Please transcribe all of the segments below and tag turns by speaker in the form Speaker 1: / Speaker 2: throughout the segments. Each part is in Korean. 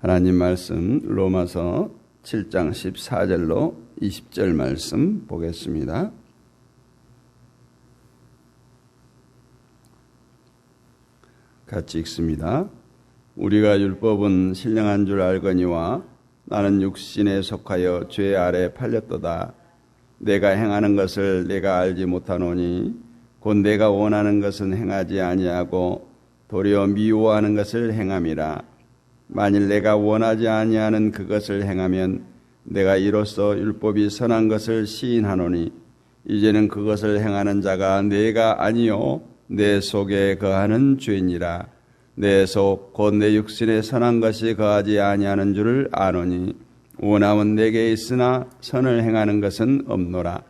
Speaker 1: 하나님 말씀 로마서 7장 14절로 20절 말씀 보겠습니다. 같이 읽습니다. 우리가 율법은 신령한 줄 알거니와 나는 육신에 속하여 죄 아래 팔렸도다. 내가 행하는 것을 내가 알지 못하노니 곧 내가 원하는 것은 행하지 아니하고 도리어 미워하는 것을 행함이라. 만일 내가 원하지 아니하는 그것을 행하면 내가 이로써 율법이 선한 것을 시인하노니 이제는 그것을 행하는 자가 내가 아니요 내 속에 거하는 죄니라. 내 속 곧 내 육신에 선한 것이 거하지 아니하는 줄을 아노니 원함은 내게 있으나 선을 행하는 것은 없노라.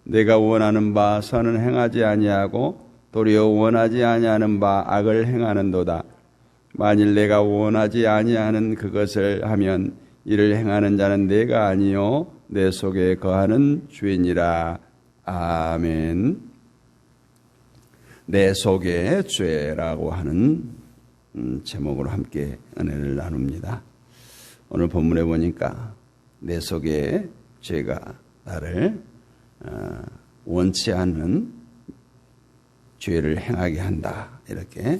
Speaker 1: 내가 원하는 바 선은 행하지 아니하고 도리어 원하지 아니하는 바 악을 행하는도다. 만일 내가 원하지 아니하는 그것을 하면 이를 행하는 자는 내가 아니요 내 속에 거하는 죄니라. 아멘. 내 속의 죄라고 하는 제목으로 함께 은혜를 나눕니다. 오늘 본문에 보니까 내 속에 죄가 나를 원치 않는 죄를 행하게 한다. 이렇게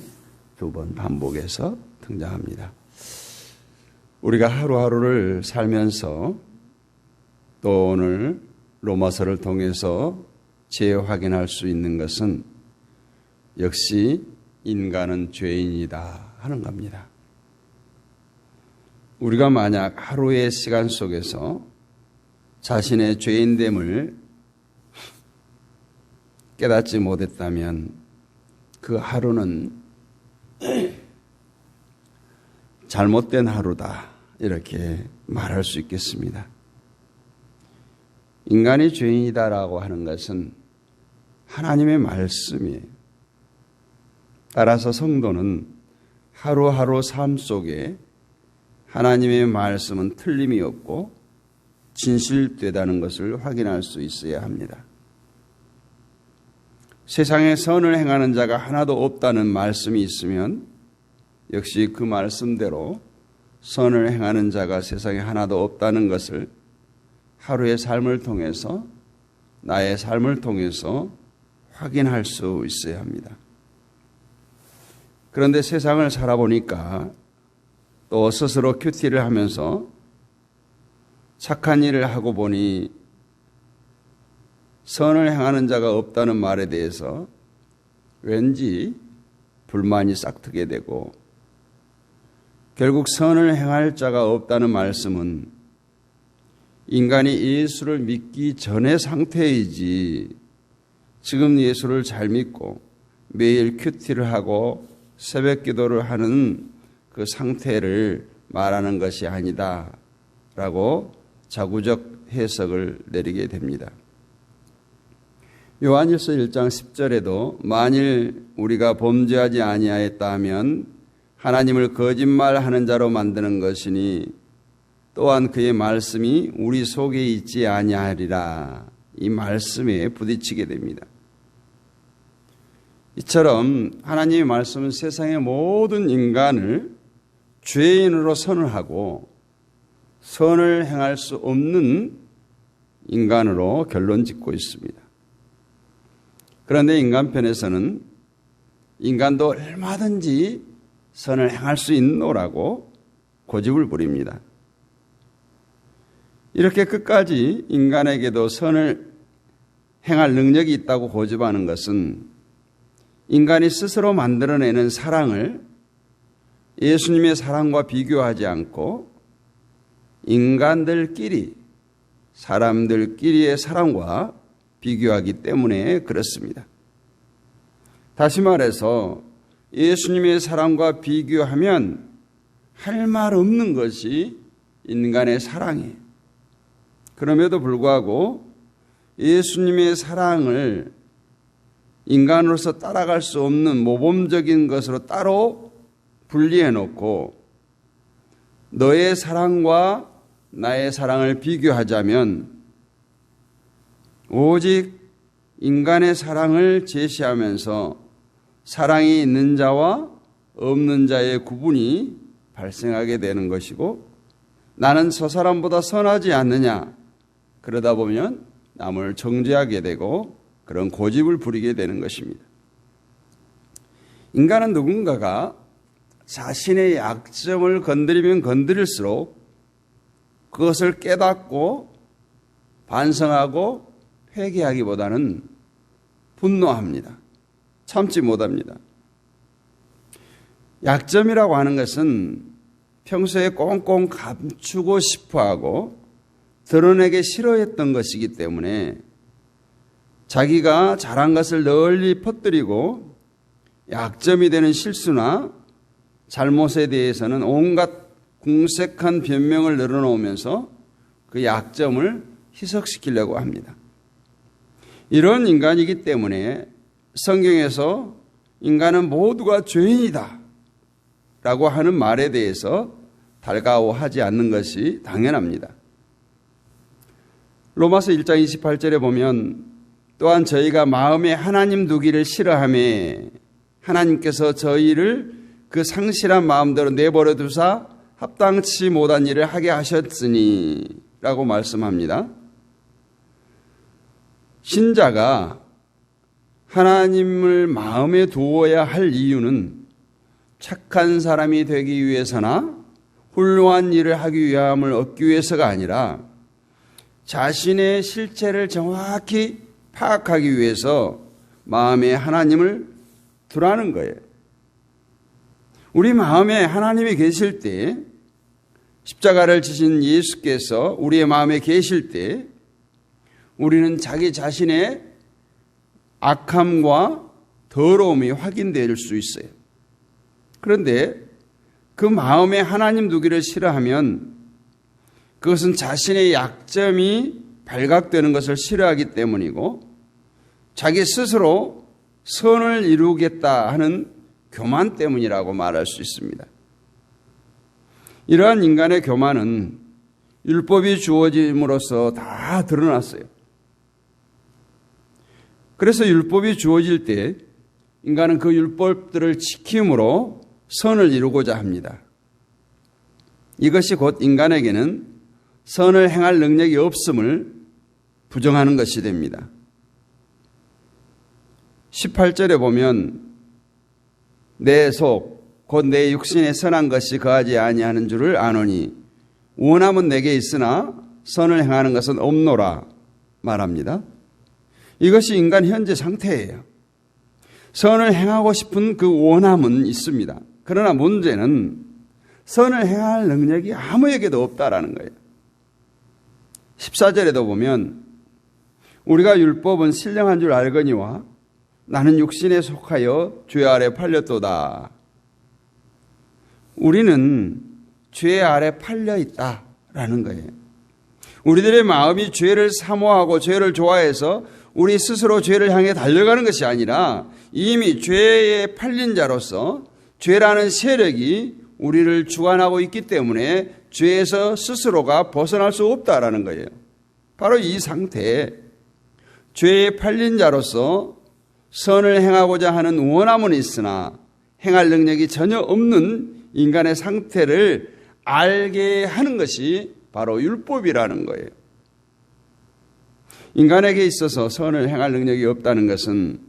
Speaker 1: 두 번 반복해서 등장합니다. 우리가 하루하루를 살면서 또 오늘 로마서를 통해서 재확인할 수 있는 것은 역시 인간은 죄인이다 하는 겁니다. 우리가 만약 하루의 시간 속에서 자신의 죄인됨을 깨닫지 못했다면 그 하루는 잘못된 하루다 이렇게 말할 수 있겠습니다. 인간이 죄인이다라고 하는 것은 하나님의 말씀이에요. 따라서 성도는 하루하루 삶 속에 하나님의 말씀은 틀림이 없고 진실되다는 것을 확인할 수 있어야 합니다. 세상에 선을 행하는 자가 하나도 없다는 말씀이 있으면 역시 그 말씀대로 선을 행하는 자가 세상에 하나도 없다는 것을 하루의 삶을 통해서 나의 삶을 통해서 확인할 수 있어야 합니다. 그런데 세상을 살아보니까 또 스스로 큐티를 하면서 착한 일을 하고 보니 선을 행하는 자가 없다는 말에 대해서 왠지 불만이 싹트게 되고 결국 선을 행할 자가 없다는 말씀은 인간이 예수를 믿기 전의 상태이지 지금 예수를 잘 믿고 매일 큐티를 하고 새벽 기도를 하는 그 상태를 말하는 것이 아니다라고 자구적 해석을 내리게 됩니다. 요한일서 1장 10절에도 만일 우리가 범죄하지 아니하였다 하면 하나님을 거짓말하는 자로 만드는 것이니 또한 그의 말씀이 우리 속에 있지 아니하리라. 이 말씀에 부딪히게 됩니다. 이처럼 하나님의 말씀은 세상의 모든 인간을 죄인으로 선언하고 선을 행할 수 없는 인간으로 결론 짓고 있습니다. 그런데 인간편에서는 인간도 얼마든지 선을 행할 수 있노라고 고집을 부립니다. 이렇게 끝까지 인간에게도 선을 행할 능력이 있다고 고집하는 것은 인간이 스스로 만들어내는 사랑을 예수님의 사랑과 비교하지 않고 인간들끼리, 사람들끼리의 사랑과 비교하기 때문에 그렇습니다. 다시 말해서 예수님의 사랑과 비교하면 할 말 없는 것이 인간의 사랑이에요. 그럼에도 불구하고 예수님의 사랑을 인간으로서 따라갈 수 없는 모범적인 것으로 따로 분리해 놓고 너의 사랑과 나의 사랑을 비교하자면 오직 인간의 사랑을 제시하면서 사랑이 있는 자와 없는 자의 구분이 발생하게 되는 것이고, 나는 저 사람보다 선하지 않느냐, 그러다 보면 남을 정죄하게 되고 그런 고집을 부리게 되는 것입니다. 인간은 누군가가 자신의 약점을 건드리면 건드릴수록 그것을 깨닫고 반성하고 회개하기보다는 분노합니다. 참지 못합니다. 약점이라고 하는 것은 평소에 꽁꽁 감추고 싶어하고 드러내기 싫어했던 것이기 때문에 자기가 잘한 것을 널리 퍼뜨리고 약점이 되는 실수나 잘못에 대해서는 온갖 궁색한 변명을 늘어놓으면서 그 약점을 희석시키려고 합니다. 이런 인간이기 때문에 성경에서 인간은 모두가 죄인이다 라고 하는 말에 대해서 달가워하지 않는 것이 당연합니다. 로마서 1장 28절에 보면 또한 저희가 마음에 하나님 두기를 싫어하며 하나님께서 저희를 그 상실한 마음대로 내버려 두사 합당치 못한 일을 하게 하셨으니 라고 말씀합니다. 신자가 하나님을 마음에 두어야 할 이유는 착한 사람이 되기 위해서나 훌륭한 일을 하기 위함을 얻기 위해서가 아니라 자신의 실체를 정확히 파악하기 위해서 마음에 하나님을 두라는 거예요. 우리 마음에 하나님이 계실 때, 십자가를 지신 예수께서 우리의 마음에 계실 때 우리는 자기 자신의 악함과 더러움이 확인될 수 있어요. 그런데 그 마음에 하나님 두기를 싫어하면 그것은 자신의 약점이 발각되는 것을 싫어하기 때문이고 자기 스스로 선을 이루겠다 하는 교만 때문이라고 말할 수 있습니다. 이러한 인간의 교만은 율법이 주어짐으로써 다 드러났어요. 그래서 율법이 주어질 때 인간은 그 율법들을 지킴으로 선을 이루고자 합니다. 이것이 곧 인간에게는 선을 행할 능력이 없음을 부정하는 것이 됩니다. 18절에 보면 내 속 곧 내 육신에 선한 것이 거하지 아니하는 줄을 아노니 원함은 내게 있으나 선을 행하는 것은 없노라 말합니다. 이것이 인간 현재 상태예요. 선을 행하고 싶은 그 원함은 있습니다. 그러나 문제는 선을 행할 능력이 아무에게도 없다라는 거예요. 14절에도 보면 우리가 율법은 신령한 줄 알거니와 나는 육신에 속하여 죄 아래 팔렸도다. 우리는 죄 아래 팔려 있다라는 거예요. 우리들의 마음이 죄를 사모하고 죄를 좋아해서 우리 스스로 죄를 향해 달려가는 것이 아니라 이미 죄에 팔린 자로서 죄라는 세력이 우리를 주관하고 있기 때문에 죄에서 스스로가 벗어날 수 없다라는 거예요. 바로 이 상태에 죄에 팔린 자로서 선을 행하고자 하는 원함은 있으나 행할 능력이 전혀 없는 인간의 상태를 알게 하는 것이 바로 율법이라는 거예요. 인간에게 있어서 선을 행할 능력이 없다는 것은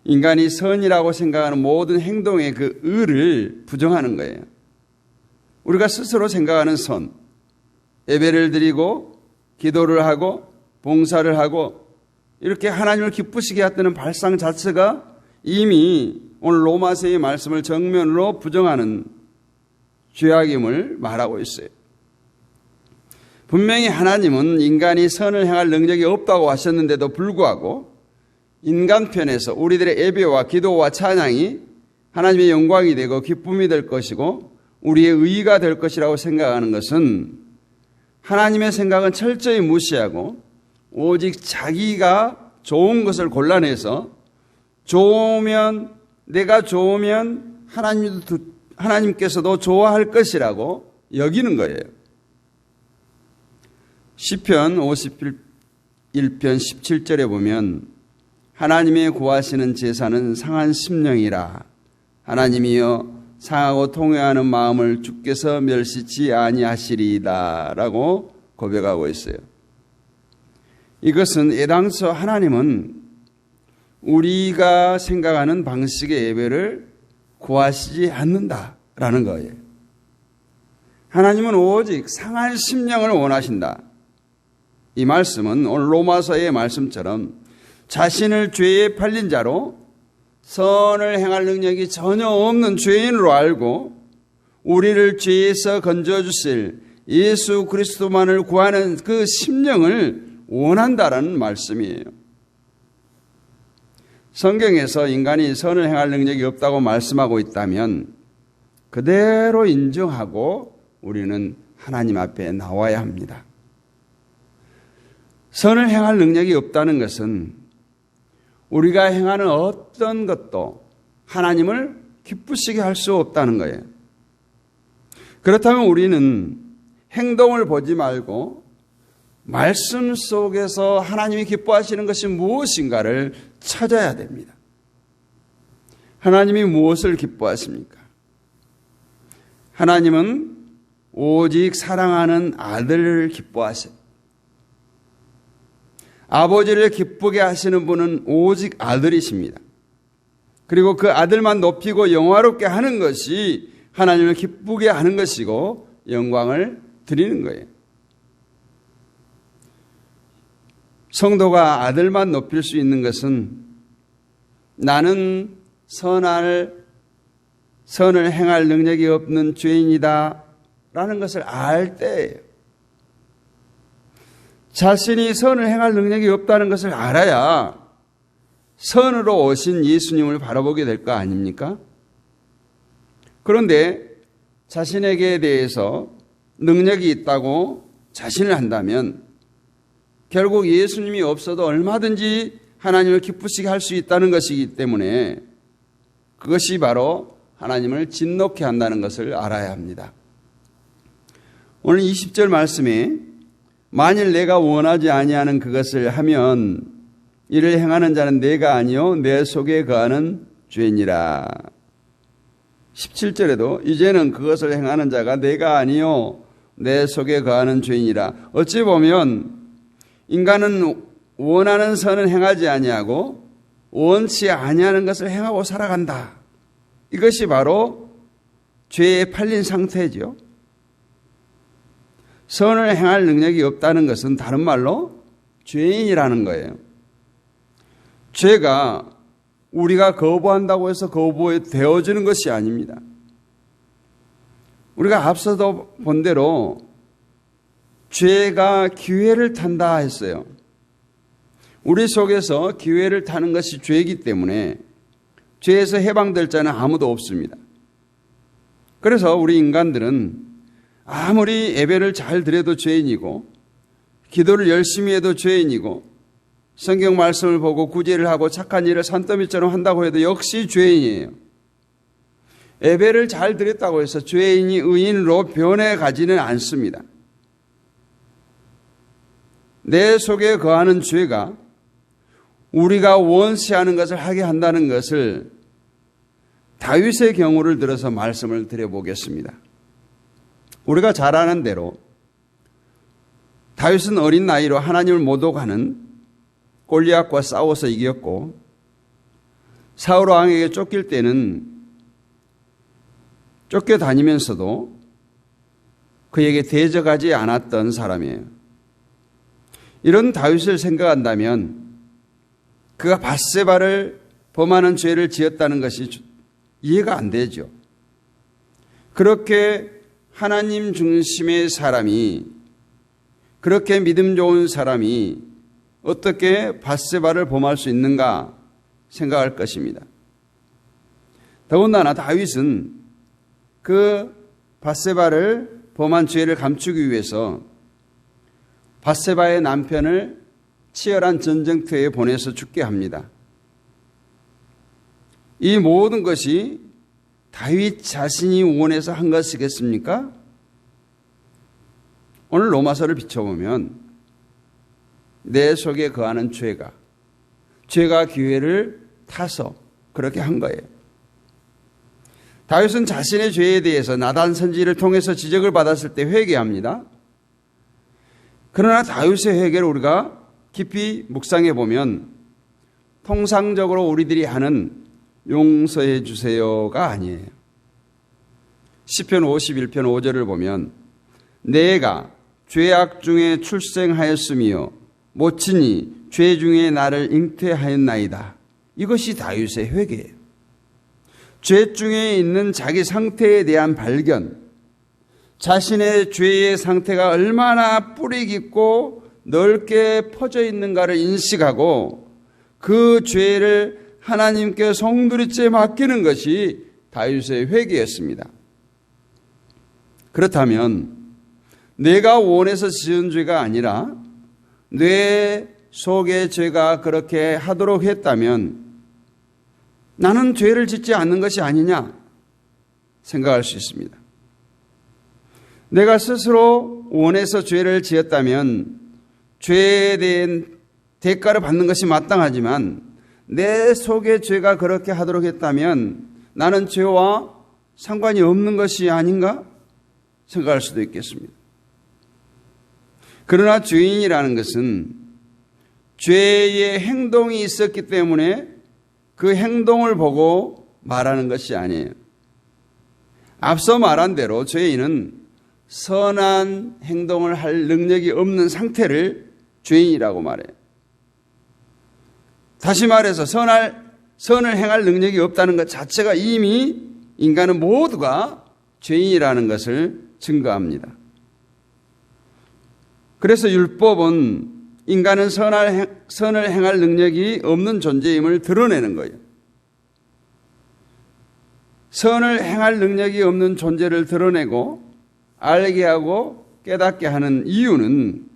Speaker 1: 인간이 선이라고 생각하는 모든 행동의 그 의를 부정하는 거예요. 우리가 스스로 생각하는 선, 예배를 드리고 기도를 하고 봉사를 하고 이렇게 하나님을 기쁘시게 하는 발상 자체가 이미 오늘 로마서의 말씀을 정면으로 부정하는 죄악임을 말하고 있어요. 분명히 하나님은 인간이 선을 행할 능력이 없다고 하셨는데도 불구하고 인간 편에서 우리들의 예배와 기도와 찬양이 하나님의 영광이 되고 기쁨이 될 것이고 우리의 의의가 될 것이라고 생각하는 것은 하나님의 생각은 철저히 무시하고 오직 자기가 좋은 것을 골라내서 내가 좋으면 하나님께서도 좋아할 것이라고 여기는 거예요. 시편 51편 17절에 보면 하나님의 구하시는 제사는 상한 심령이라 하나님이여 상하고 통회하는 마음을 주께서 멸시치 아니하시리이다 라고 고백하고 있어요. 이것은 애당초 하나님은 우리가 생각하는 방식의 예배를 구하시지 않는다라는 거예요. 하나님은 오직 상한 심령을 원하신다. 이 말씀은 오늘 로마서의 말씀처럼 자신을 죄에 팔린 자로 선을 행할 능력이 전혀 없는 죄인으로 알고 우리를 죄에서 건져주실 예수 그리스도만을 구하는 그 심령을 원한다라는 말씀이에요. 성경에서 인간이 선을 행할 능력이 없다고 말씀하고 있다면 그대로 인정하고 우리는 하나님 앞에 나와야 합니다. 선을 행할 능력이 없다는 것은 우리가 행하는 어떤 것도 하나님을 기쁘시게 할 수 없다는 거예요. 그렇다면 우리는 행동을 보지 말고 말씀 속에서 하나님이 기뻐하시는 것이 무엇인가를 찾아야 됩니다. 하나님이 무엇을 기뻐하십니까? 하나님은 오직 사랑하는 아들을 기뻐하세요. 아버지를 기쁘게 하시는 분은 오직 아들이십니다. 그리고 그 아들만 높이고 영화롭게 하는 것이 하나님을 기쁘게 하는 것이고 영광을 드리는 거예요. 성도가 아들만 높일 수 있는 것은 나는 선을 행할 능력이 없는 죄인이다 라는 것을 알 때예요. 자신이 선을 행할 능력이 없다는 것을 알아야 선으로 오신 예수님을 바라보게 될 거 아닙니까? 그런데 자신에게 대해서 능력이 있다고 자신을 한다면 결국 예수님이 없어도 얼마든지 하나님을 기쁘시게 할 수 있다는 것이기 때문에 그것이 바로 하나님을 진노케 한다는 것을 알아야 합니다. 오늘 20절 말씀에 만일 내가 원하지 아니하는 그것을 하면 이를 행하는 자는 내가 아니요 내 속에 거하는 죄니라. 17절에도 이제는 그것을 행하는 자가 내가 아니요 내 속에 거하는 죄니라. 어찌 보면 인간은 원하는 선은 행하지 아니하고 원치 아니하는 것을 행하고 살아간다. 이것이 바로 죄에 팔린 상태죠. 선을 행할 능력이 없다는 것은 다른 말로 죄인이라는 거예요. 죄가 우리가 거부한다고 해서 거부되어지는 것이 아닙니다. 우리가 앞서도 본 대로 죄가 기회를 탄다 했어요. 우리 속에서 기회를 타는 것이 죄이기 때문에 죄에서 해방될 자는 아무도 없습니다. 그래서 우리 인간들은 아무리 예배를 잘 드려도 죄인이고 기도를 열심히 해도 죄인이고 성경 말씀을 보고 구제를 하고 착한 일을 산더미처럼 한다고 해도 역시 죄인이에요. 예배를 잘 드렸다고 해서 죄인이 의인으로 변해가지는 않습니다. 내 속에 거하는 죄가 우리가 원시하는 것을 하게 한다는 것을 다윗의 경우를 들어서 말씀을 드려보겠습니다. 우리가 잘 아는 대로 다윗은 어린 나이로 하나님을 모독하는 골리앗과 싸워서 이겼고 사울 왕에게 쫓길 때는 쫓겨다니면서도 그에게 대적하지 않았던 사람이에요. 이런 다윗을 생각한다면 그가 밧세바를 범하는 죄를 지었다는 것이 이해가 안 되죠. 그렇게 하나님 중심의 사람이, 그렇게 믿음 좋은 사람이 어떻게 밧세바를 범할 수 있는가 생각할 것입니다. 더군다나 다윗은 그 밧세바를 범한 죄를 감추기 위해서 밧세바의 남편을 치열한 전쟁터에 보내서 죽게 합니다. 이 모든 것이 다윗 자신이 원해서 한 것이겠습니까? 오늘 로마서를 비춰보면 내 속에 거하는 죄가 기회를 타서 그렇게 한 거예요. 다윗은 자신의 죄에 대해서 나단 선지를 통해서 지적을 받았을 때 회개합니다. 그러나 다윗의 회개를 우리가 깊이 묵상해 보면 통상적으로 우리들이 하는 용서해 주세요가 아니에요. 시편 51편 5절을 보면 내가 죄악 중에 출생하였으며 모친이 죄 중에 나를 잉태하였나이다. 이것이 다윗의 회개예요. 죄 중에 있는 자기 상태에 대한 발견, 자신의 죄의 상태가 얼마나 뿌리 깊고 넓게 퍼져 있는가를 인식하고 그 죄를 하나님께 송두리째 맡기는 것이 다윗의 회개였습니다. 그렇다면 내가 원해서 지은 죄가 아니라 뇌 속의 죄가 그렇게 하도록 했다면 나는 죄를 짓지 않는 것이 아니냐 생각할 수 있습니다. 내가 스스로 원해서 죄를 지었다면 죄에 대한 대가를 받는 것이 마땅하지만 내 속의 죄가 그렇게 하도록 했다면 나는 죄와 상관이 없는 것이 아닌가 생각할 수도 있겠습니다. 그러나 죄인이라는 것은 죄의 행동이 있었기 때문에 그 행동을 보고 말하는 것이 아니에요. 앞서 말한 대로 죄인은 선한 행동을 할 능력이 없는 상태를 죄인이라고 말해요. 다시 말해서 선을 행할 능력이 없다는 것 자체가 이미 인간은 모두가 죄인이라는 것을 증거합니다. 그래서 율법은 인간은 선을 행할 능력이 없는 존재임을 드러내는 거예요. 선을 행할 능력이 없는 존재를 드러내고 알게 하고 깨닫게 하는 이유는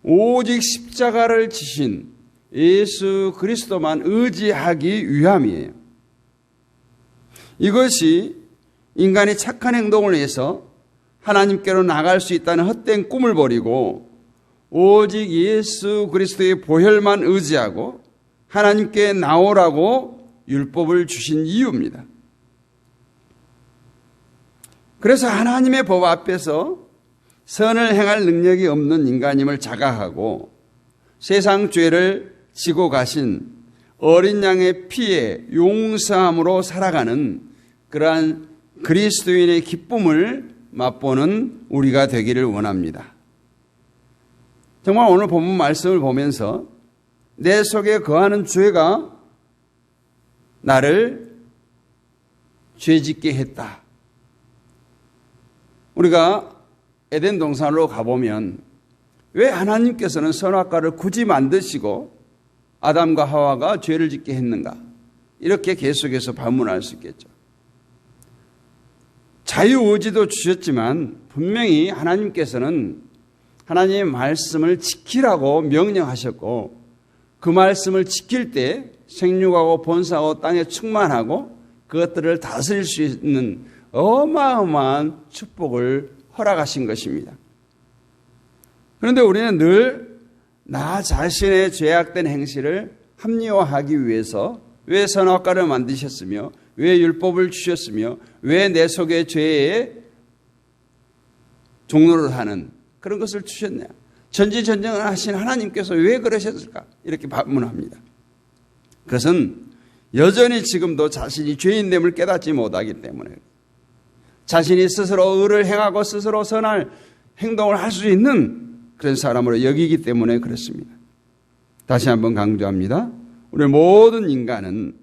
Speaker 1: 오직 십자가를 지신 예수 그리스도만 의지하기 위함이에요. 이것이 인간이 착한 행동을 해서 하나님께로 나갈 수 있다는 헛된 꿈을 버리고 오직 예수 그리스도의 보혈만 의지하고 하나님께 나오라고 율법을 주신 이유입니다. 그래서 하나님의 법 앞에서 선을 행할 능력이 없는 인간임을 자각하고 세상 죄를 지고 가신 어린 양의 피에 용서함으로 살아가는 그러한 그리스도인의 기쁨을 맛보는 우리가 되기를 원합니다. 정말 오늘 본문 말씀을 보면서 내 속에 거하는 죄가 나를 죄짓게 했다. 우리가 에덴 동산으로 가보면 왜 하나님께서는 선악과를 굳이 만드시고 아담과 하와가 죄를 짓게 했는가? 이렇게 계속해서 반문할 수 있겠죠. 자유의지도 주셨지만 분명히 하나님께서는 하나님의 말씀을 지키라고 명령하셨고 그 말씀을 지킬 때 생육하고 번성하고 땅에 충만하고 그것들을 다스릴 수 있는 어마어마한 축복을 허락하신 것입니다. 그런데 우리는 늘 나 자신의 죄악된 행실을 합리화하기 위해서 왜 선악과를 만드셨으며 왜 율법을 주셨으며 왜 내 속의 죄에 종로를 하는 그런 것을 주셨냐. 전지전능을 하신 하나님께서 왜 그러셨을까? 이렇게 반문합니다. 그것은 여전히 지금도 자신이 죄인됨을 깨닫지 못하기 때문에 자신이 스스로 의를 행하고 스스로 선할 행동을 할 수 있는 그런 사람으로 여기기 때문에 그렇습니다. 다시 한번 강조합니다. 우리 모든 인간은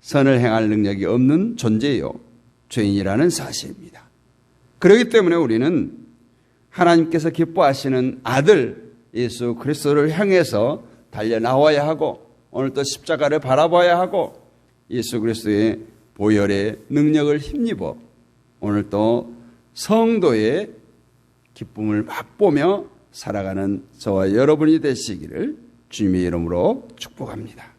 Speaker 1: 선을 행할 능력이 없는 존재요. 죄인이라는 사실입니다. 그렇기 때문에 우리는 하나님께서 기뻐하시는 아들 예수 그리스도를 향해서 달려나와야 하고 오늘 또 십자가를 바라봐야 하고 예수 그리스도의 보혈의 능력을 힘입어 오늘 또 성도의 기쁨을 맛보며 살아가는 저와 여러분이 되시기를 주님의 이름으로 축복합니다.